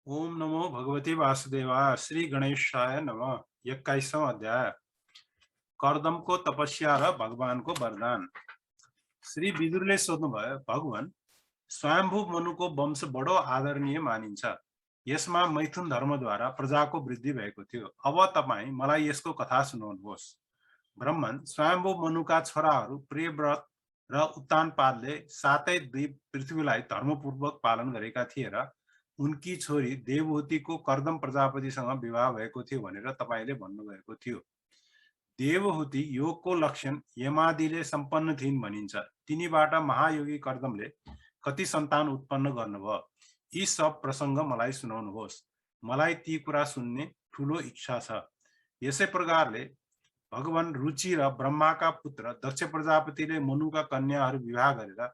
ओम नमो भगवते वासुदेवाय। श्री गणेशाय नमः। 21वां अध्याय। कर्दम को तपस्या र भगवान को वरदान। श्री विदुरले सोध्नुभयो, भगवान, स्वयंभू मनुको वंश बडो आदरणीय मानिन्छ। यसमा मैथुन धर्मद्वारा प्रजाको वृद्धि भएको थियो। अब तपाईँ मलाई यसको कथा सुनाउनुहोस्। ब्रह्मन, स्वयंभू मनुका छोराहरू प्रियव्रत र उत्तानपादले सातै द्वीप पृथ्वीलाई धर्मपूर्वक पालन गरेका थिए र उनकी छोरी देवहूतिको कर्दम प्रजापतिसँग विवाह भएको थियो भनेर तपाईँले भन्नुभएको थियो। देवहूति योगको लक्षण यमादिले सम्पन्न थिइन् भनिन्छ। तिनीबाट महायोगी कर्दमले कति सन्तान उत्पन्न गर्नुभयो, यी सब प्रसङ्ग मलाई सुनाउनुहोस्। मलाई ती कुरा सुन्ने ठुलो इच्छा छ। यसै प्रकारले भगवान रुचि र ब्रह्माका पुत्र दक्ष प्रजापतिले मनुका कन्याहरू विवाह गरेर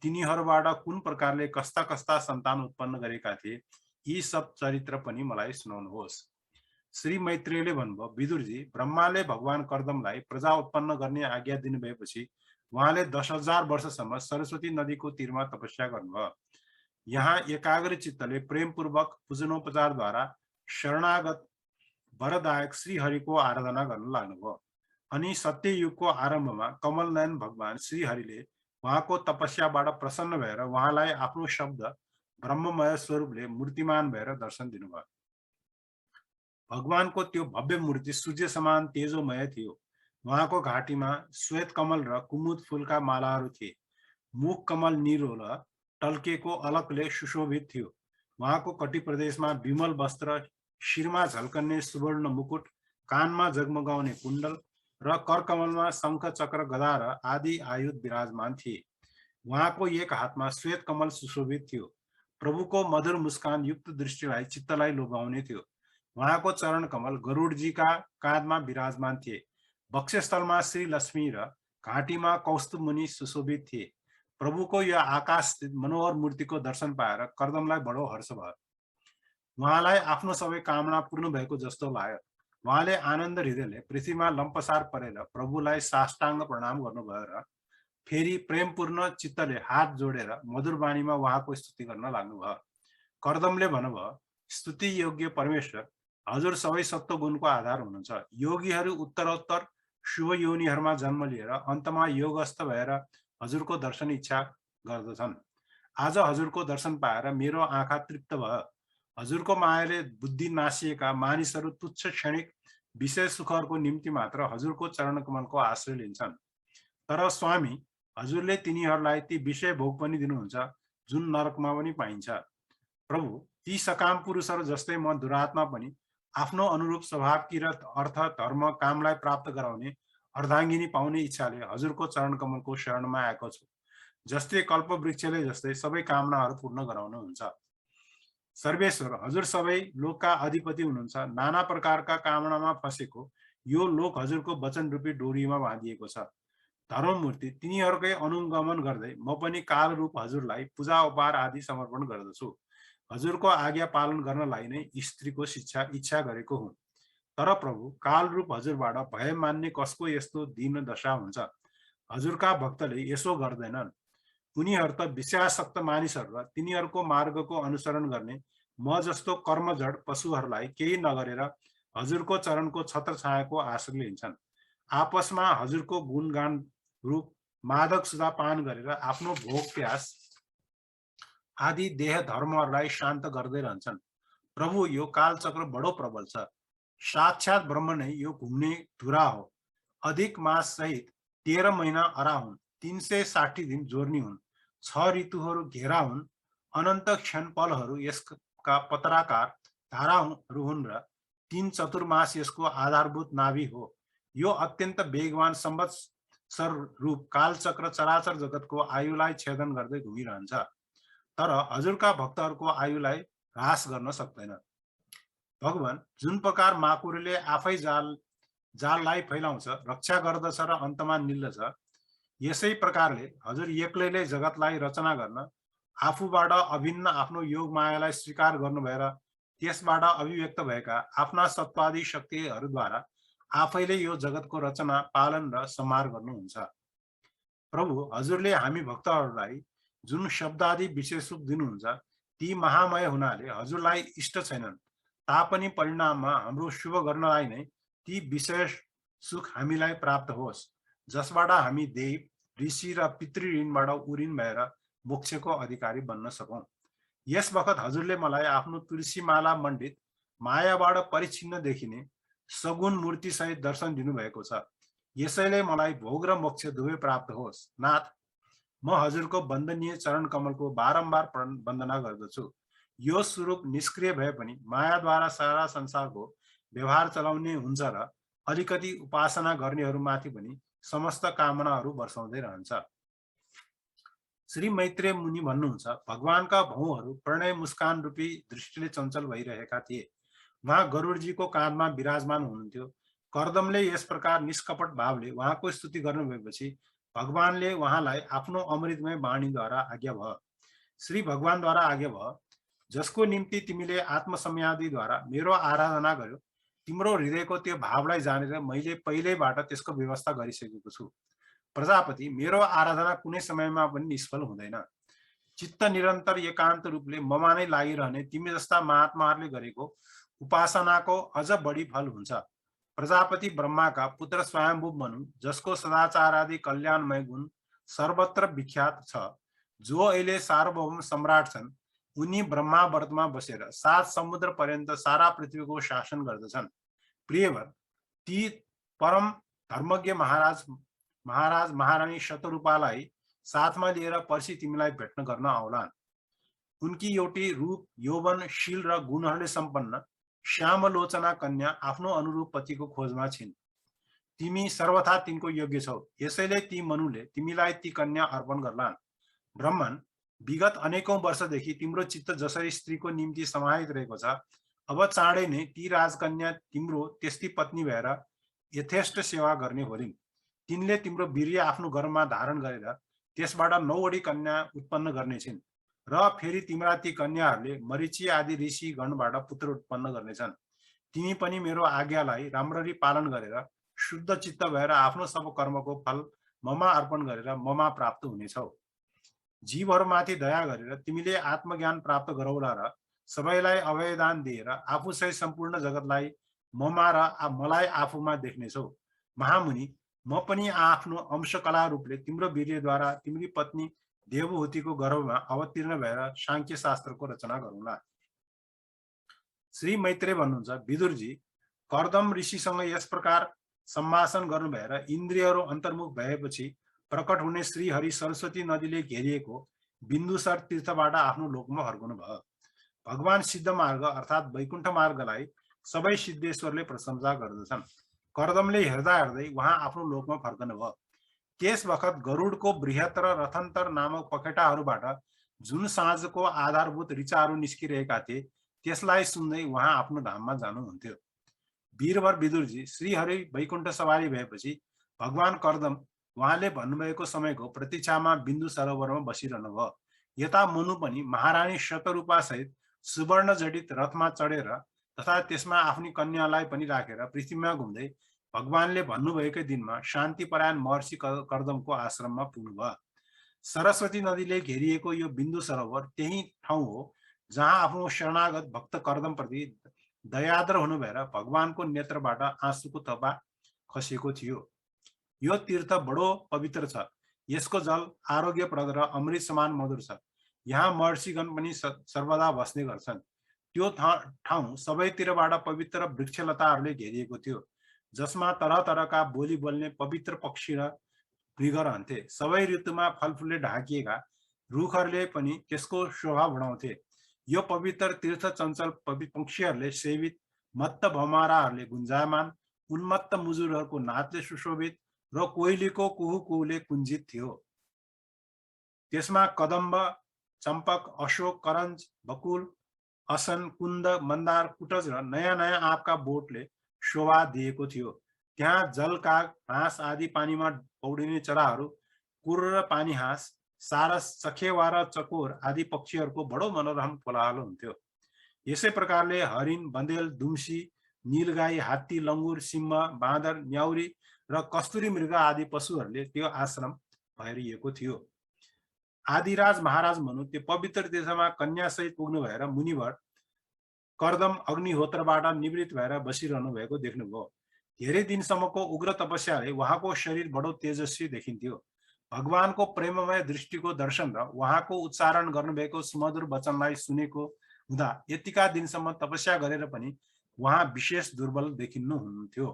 तिनीहरूबाट कुन प्रकारले कस्ता कस्ता सन्तान उत्पन्न गरेका थिए, यी सब चरित्र पनि मलाई सुनाउनुहोस्। श्री मैत्रेयले भन्नुभयो, विदुरजी, ब्रह्माले भगवान कर्दमलाई प्रजा उत्पन्न गर्ने आज्ञा दिनुभएपछि उहाँले 10,000 वर्षसम्म सरस्वती नदीको तीरमा तपस्या गर्नुभयो। यहाँ एकाग्र चित्तले प्रेमपूर्वक पूजनोपचारद्वारा शरणागत वरदायक श्रीहरिको आराधना गर्न लाग्नुभयो। अनि सत्ययुगको आरम्भमा कमलनयन भगवान श्रीहरिले उहाँको तपस्याबाट प्रसन्न भएर उहाँलाई आफ्नो शब्द ब्रह्ममय स्वरूपले मूर्तिमान भएर दर्शन दिनुभयो। भगवानको त्यो भव्य मूर्ति सूर्य समान तेजोमय थियो। उहाँको घाँटीमा श्वेत कमल र कुमुद फूलका मालाहरू थिए। मुख कमल निरो र टल्केको अलकले सुशोभित थियो। उहाँको कटी प्रदेशमा विमल वस्त्र, शिरमा झल्कन्ने सुवर्ण मुकुट, कानमा जगमगाउने कुण्डल र करकमलमा शंख चक्र गदा र आदि आयुध विराजमान थिए। उहाँको एक हातमा श्वेत कमल सुशोभित थियो। प्रभुको मधुर मुस्कान युक्त दृष्टिलाई चित्तलाई लोभाउने थियो। उहाँको चरण कमल गरुडजीका काँधमा विराजमान थिए। वक्षस्थलमा श्री लक्ष्मी र घाँटीमा कौस्तुभ मुनि सुशोभित थिए। प्रभुको यो आकाश मनोहर मूर्तिको दर्शन पाएर कर्दमलाई बडो हर्ष भयो। उहाँलाई आफ्नो सबै कामना पूर्ण भएको जस्तो लाग्यो। उहाँले आनन्द हृदयले पृथ्वीमा लम्पसार परेर प्रभुलाई साष्टाङ्ग प्रणाम गर्नुभयो र फेरि प्रेमपूर्ण चित्तले हात जोडेर मधुर वाणीमा उहाँको स्तुति गर्न लाग्नुभयो। कर्दमले भन्नुभयो, स्तुति योग्य परमेश्वर, हजुर सबै सत्वगुणको आधार हुनुहुन्छ। योगीहरू उत्तरोत्तर शुभ योनिहरूमा जन्म लिएर अन्तमा योगस्थ भएर हजुरको दर्शन इच्छा गर्दछन्। आज हजुरको दर्शन पाएर मेरो आँखा तृप्त भयो। हजुरको मायाले बुद्धि नासिएका मानिसहरू तुच्छ क्षणिक विषय सुखहरूको निम्ति मात्र हजुरको चरण कमलको आश्रय लिन्छन्। तर स्वामी, हजुरले तिनीहरूलाई ती विषय भोग पनि दिनुहुन्छ जुन नरकमा पनि पाइन्छ। प्रभु, ती सकाम पुरुषहरू जस्तै म दुरात्मा पनि आफ्नो अनुरूप स्वभावकी र अर्थ धर्म कामलाई प्राप्त गराउने अर्धाङ्गिनी पाउने इच्छाले हजुरको चरण कमलको शरणमा आएको छु। जस्तै कल्प वृक्षले जस्तै सबै कामनाहरू पूर्ण गराउनुहुन्छ। सर्वेश्वर, हजुर सबै लोकका अधिपति हुनुहुन्छ। नाना प्रकारका कामनामा फँसेको यो लोक हजुरको वचन रूपी डोरीमा बाँधिएको छ। धर्ममूर्ति, तिनीहरूकै अनुगमन गर्दै म पनि काल रूप हजुरलाई पूजा उपहार आदि समर्पण गर्दछु। हजुरको आज्ञा पालन गर्नलाई नै स्त्रीको इच्छा गरेको हुँ। तर प्रभु, काल रूप हजुरबाट भय मान्ने कसको यस्तो दीन दशा हुन्छ? हजुरका भक्तले यसो गर्दैनन्। उनीहरू त विषयासक्त मानिसहरू र तिनीहरूको मार्गको अनुसरण गर्ने म जस्तो कर्मजड पशुहरूलाई केही नगरेर हजुरको चरणको छत्रछायाको आश्रय लिन्छन्। आपसमा हजुरको गुणगान रूप मादक सुधा पान गरेर आफ्नो भोग प्यास आदि देह धर्महरूलाई शान्त गर्दै रहन्छन्। प्रभु, यो कालचक्र बडो प्रबल छ। साक्षात ब्रह्म नै यो घुम्ने धुरा हो। अधिक मास सहित 13 महिना अरा हुन्, 360 दिन जोर्नी हुन्, 6 ऋतुहरू घेरा हुन्, अनन्त क्षण पलहरू यसका पत्राकार धाराहरू हुन् र 3 चतुर्मास यसको आधारभूत नाभि हो। यो अत्यन्त वेगवान संवत्सर रूप कालचक्र चराचर जगतको आयुलाई छेदन गर्दै घुमिरहन्छ। तर हजुरका भक्तहरूको आयुलाई ह्रास गर्न सक्दैन। भगवान, जुन प्रकार माकुरीले आफै जाललाई फैलाउँछ, रक्षा गर्दछ र अन्तमा निल्दछ, यसै प्रकारले हजुर एक्लैले जगतलाई रचना गर्न आफूबाट अभिन्न आफ्नो योग मायालाई स्वीकार गर्नु भएर त्यसबाट अभिव्यक्त भएका आफ्ना सत्वादी शक्तिहरूद्वारा आफैले यो जगतको रचना, पालन र संहार गर्नुहुन्छ। प्रभु, हजुरले हामी भक्तहरूलाई जुन शब्दादि विशेष सुख दिनुहुन्छ, ती महामय हुनाले हजुरलाई इष्ट छैनन् तापनि परिणाममा हाम्रो शुभ गर्नलाई नै ती विशेष सुख हामीलाई प्राप्त होस् जसबाट हामी देव ऋषि र पितृ ऋणबाट उरिन भएर मोक्षको अधिकारी बन्न सकौं। यस बखत हजुरले मलाई आफ्नो तुलसी माला मण्डित मायाबाट परिचिन्न देखिने सगुण मूर्ति सहित दर्शन दिनुभएको छ। यसैले मलाई भोग र मोक्ष दुवै प्राप्त होस्। नाथ, म हजुरको वन्दनीय चरण कमलको बारम्बार वन्दना गर्दछु। यो स्वरूप निष्क्रिय भए पनि मायाद्वारा सारा संसारको व्यवहार चलाउने हुन्छ र अलिकति उपासना गर्नेहरूमाथि पनि समस्त कामनाहरू वर्षाउँदै रहन्छ। श्री मैत्रेय मुनि भन्नुहुन्छ, भगवानका भौहरू प्रणय मुस्कान रूपी दृष्टिले चञ्चल भइरहेका थिए। उहाँ गरुडजीको काँधमा विराजमान हुनुहुन्थ्यो। कर्दमले यस प्रकार निष्कपट भावले उहाँको स्तुति गर्नुभएपछि भगवानले उहाँलाई आफ्नो अमृतमय वाणीद्वारा आज्ञा भयो। श्री भगवानद्वारा आज्ञा भयो, जसको निम्ति तिमीले आत्मसंयादिद्वारा मेरो आराधना गर्यो, तिम्रो हृदयको त्यो भावलाई जानेर मैले पहिल्यैबाट त्यसको व्यवस्था गरिसकेको छु। प्रजापति, मेरो आराधना कुनै समयमा पनि निष्फल हुँदैन। चित्त निरन्तर एकान्त रूपले ममा नै लागिरहने तिमी जस्ता महात्माहरूले गरेको उपासनाको अझ बढी फल हुन्छ। प्रजापति ब्रह्माका पुत्र स्वयंभू मनु, जसको सदाचार आदि कल्याणमय गुण सर्वत्र विख्यात छ, जो अहिले सार्वभौम सम्राट छन्, उनी ब्रह्मावर्तमा बसेर 7 समुद्र पर्यन्त सारा पृथ्वीको शासन गर्दछन्। प्रियवर, ती परम धर्मज्ञ महाराज महारानी शतरूपालाई साथमा लिएर पर्सि तिमीलाई भेट्न गर्न आउलान्। उनकी एउटी रूप यौवन शील र गुणहरूले सम्पन्न श्यामलोचना कन्या आफ्नो अनुरूप पतिको खोजमा छिन्। तिमी सर्वथा तिनको योग्य छौ, यसैले ती मनुले तिमीलाई ती कन्या अर्पण गर्लान्। ब्रह्मन, विगत अनेकौं वर्षदेखि तिम्रो चित्त जसरी स्त्रीको निम्ति समाहित रहेको छ, अब चाँडै नै ती राजकन्या तिम्रो त्यस्ती पत्नी भएर यथेष्ट सेवा गर्ने होलिन्। तिनले तिम्रो वीर्य आफ्नो गर्भमा धारण गरेर त्यसबाट 9 वटी कन्या उत्पन्न गर्नेछिन् र फेरि तिम्रा ती कन्याहरूले मरीचि आदि ऋषि गणबाट पुत्र उत्पन्न गर्नेछन्। तिमी पनि मेरो आज्ञालाई राम्ररी पालन गरेर शुद्ध चित्त भएर आफ्नो सब कर्मको फल ममा अर्पण गरेर ममा प्राप्त हुनेछौ। जीवहरूमाथि दया गरेर तिमीले आत्मज्ञान प्राप्त गरौला र सबैलाई अभयदान दिएर आफूसहित सम्पूर्ण जगतलाई ममा र मलाई आफूमा देख्नेछौ। महामुनि, म पनि आफ्नो अंशकला रूपले तिम्रो वीर्यद्वारा तिम्री पत्नी देवहूतिको गर्भमा अवतीर्ण भएर सांख्य शास्त्रको रचना गरौँला। श्री मैत्रेय भन्नुहुन्छ, विदुरजी, कर्दम ऋषिसँग यस प्रकार सम्भाषण गर्नु भएर इन्द्रियहरू अन्तर्मुख भएपछि प्रकट हुने श्री हरि सरस्वती नदीले घेरिएको बिन्दुसर तीर्थबाट आफ्नो लोकमा फर्कनु भयो। भगवान सिद्ध मार्ग अर्थात् वैकुण्ठ मार्गलाई सबै सिद्धेश्वरले प्रशंसा गर्दछन्। कर्दमले हेर्दा हेर्दै उहाँ आफ्नो लोकमा फर्कनु भयो। त्यस बखत गरुडको बृहत र रथन्तर नामक पखेटाहरूबाट जुन साँझको आधारभूत ऋचाहरू निस्किरहेका थिए, त्यसलाई सुन्दै उहाँ आफ्नो धाममा जानुहुन्थ्यो। वीरवर विदुरजी, श्रीहरि वैकुण्ठ सवारी भएपछि भगवान कर्दम उहाँले भन्नुभएको समयको प्रतीक्षामा बिन्दु सरोवरमा बसिरहनु भयो। यता मनु पनि महारानी शतरूपा सहित सुवर्ण जडित रथमा चढेर तथा त्यसमा आफ्नी कन्यालाई पनि राखेर पृथ्वीमा घुम्दै भगवानले भन्नुभएकै दिनमा शान्तिपरायण महर्षि कर्दमको आश्रममा पुग्नुभयो। सरस्वती नदीले घेरिएको यो बिन्दु सरोवर त्यही ठाउँ हो जहाँ आफ्नो शरणागत भक्त कर्दमप्रति दयाद्र हुनु भएर भगवानको नेत्रबाट आँसुको थोपा खसेको थियो। यो तीर्थ बडो पवित्र छ। यसको जल आरोग्यप्रद र अमृत समान मधुर छ। यहाँ महर्षिगण पनि सर्वदा बस्ने गर्छन्। त्यो ठाउँ सबैतिरबाट पवित्र वृक्षलताहरूले घेरिएको थियो, जसमा तरह तरहका बोली बोल्ने पवित्र पक्षी र मृग रहन्थे। सबै ऋतुमा फलफुलले ढाकिएका रुखहरूले पनि त्यसको शोभा बढाउँथे। यो पवित्र तीर्थ चञ्चल पक्षीहरूले सेवित, मत्त भौमाराहरूले गुन्जायमान, उन्मत्त मुजुरहरूको नाचले सुशोभित र कोइलीको कुहु कुहुले कुञ्जित थियो। त्यसमा कदम्ब, चम्पक, अशोक, करञ्ज, बकुल, असन, कुन्द, मन्दार, कुटज र नयाँ नयाँ आँपका बोटले शोभा दिएको थियो। त्यहाँ जलकाग, हाँस आदि पानीमा पौडिने चराहरू, कुर्र र पानी हाँस, सारस, चखेवा र चकोर आदि पक्षीहरूको बडो मनोरम कोलाहल हुन्थ्यो। यसै प्रकारले हरिण, बन्देल, दुम्सी, नीलगाई, हात्ती, लङ्गुर, सिंह, बाँदर, न्याउरी र कस्तुरी मृग आदि पशुहरूले त्यो आश्रम भरिएको थियो। आदिराज महाराज मनु त्यो पवित्र देशमा कन्यासहित पुग्नु भएर मुनिवर कर्दम अग्निहोत्रबाट निवृत्त भएर बसिरहनु भएको देख्नुभयो। धेरै दिनसम्मको उग्र तपस्याले उहाँको शरीर बडो तेजस्वी देखिन्थ्यो। भगवानको प्रेममय दृष्टिको दर्शन र उहाँको उच्चारण गर्नुभएको सुमधुर वचनलाई सुनेको हुँदा यतिका दिनसम्म तपस्या गरेर पनि उहाँ विशेष दुर्बल देखिनुहुन्थ्यो।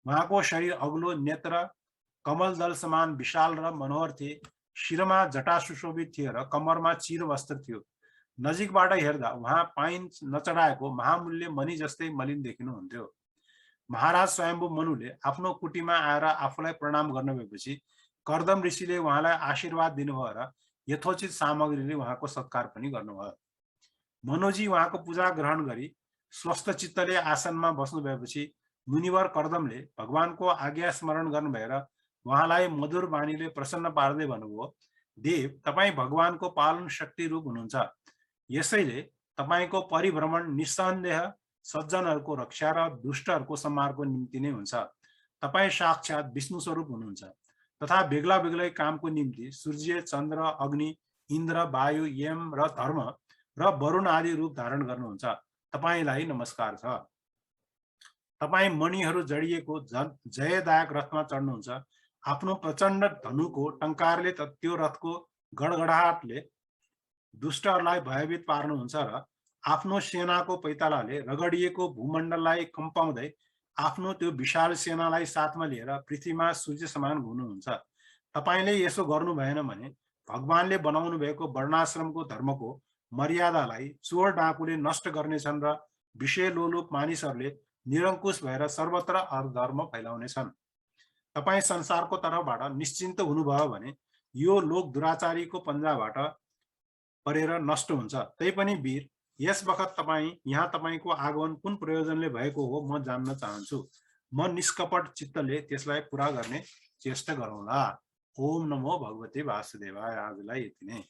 उहाँको शरीर अग्लो, नेत्र कमलदल समान विशाल र मनोहर थिए। शिरमा जटा सुशोभित थियो र कमरमा चिर वस्त्र थियो। नजिकबाट हेर्दा उहाँ पाइन नचढाएको महामूल्य मणि जस्तै मलिन देखिनुहुन्थ्यो। महाराज स्वयम्भू मनुले आफ्नो कुटीमा आएर आफूलाई प्रणाम गर्नुभएपछि कर्दम ऋषिले उहाँलाई आशीर्वाद दिनुभयो र यथोचित सामग्रीले उहाँको सत्कार पनि गर्नुभयो। मनुजी उहाँको पूजा ग्रहण गरी स्वस्थ चित्तले आसनमा बस्नु भएपछि मुनिवर कर्दमले भगवानको आज्ञा स्मरण गर्नु भएर उहाँलाई मधुर वाणीले प्रसन्न पार्दै भन्नुभयो, देव, तपाईँ भगवानको पालन शक्ति रूप हुनुहुन्छ। यसैले तपाईको परिभ्रमण निस्सन्देह सज्जनहरूको रक्षा र दुष्टहरूको संहारको निम्ति नै हुन्छ। तपाईँ साक्षात विष्णु स्वरूप हुनुहुन्छ तथा बेग्ला बेग्लै कामको निम्ति सूर्य, चन्द्र, अग्नि, इन्द्र, वायु, यम र धर्म र वरुण आदि रूप धारण गर्नुहुन्छ। तपाईलाई नमस्कार छ। तपाईँ मणिहरू जडिएको जयदायक रथमा चढ्नुहुन्छ। आफ्नो प्रचण्ड धनुको टंकारले त्यो रथको गडगडाटले दुष्टहरूलाई भयभीत पार्नुहुन्छ र आफ्नो सेनाको पैतालाले रगडिएको भूमण्डललाई कम्पाउँदै आफ्नो त्यो विशाल सेनालाई साथमा लिएर पृथ्वीमा सूर्य समान घुम्नुहुन्छ। तपाईले यसो गर्नु भएन भने भगवानले बनाउनु भएको वर्णाश्रमको धर्मको मर्यादालाई चोर डाकुले नष्ट गर्नेछन् र विषय लोलुप मानिसहरूले निरङ्कुश भएर सर्वत्र अधर्म फैलाउनेछन्। तपाईँ संसारको तर्फबाट निश्चिन्त हुनुभयो भने यो लोक दुराचारीको पन्जाबाट परेर नष्ट हुन्छ। तैपनि वीर, यस बखत तपाईँ यहाँ तपाईको आगमन कुन प्रयोजनले भएको हो म जान्न चाहन्छु। म निष्कपट चित्तले त्यसलाई पूरा गर्ने चेष्टा गरौँला। ओम नमो भगवते वासुदेवाय। आजलाई यति नै।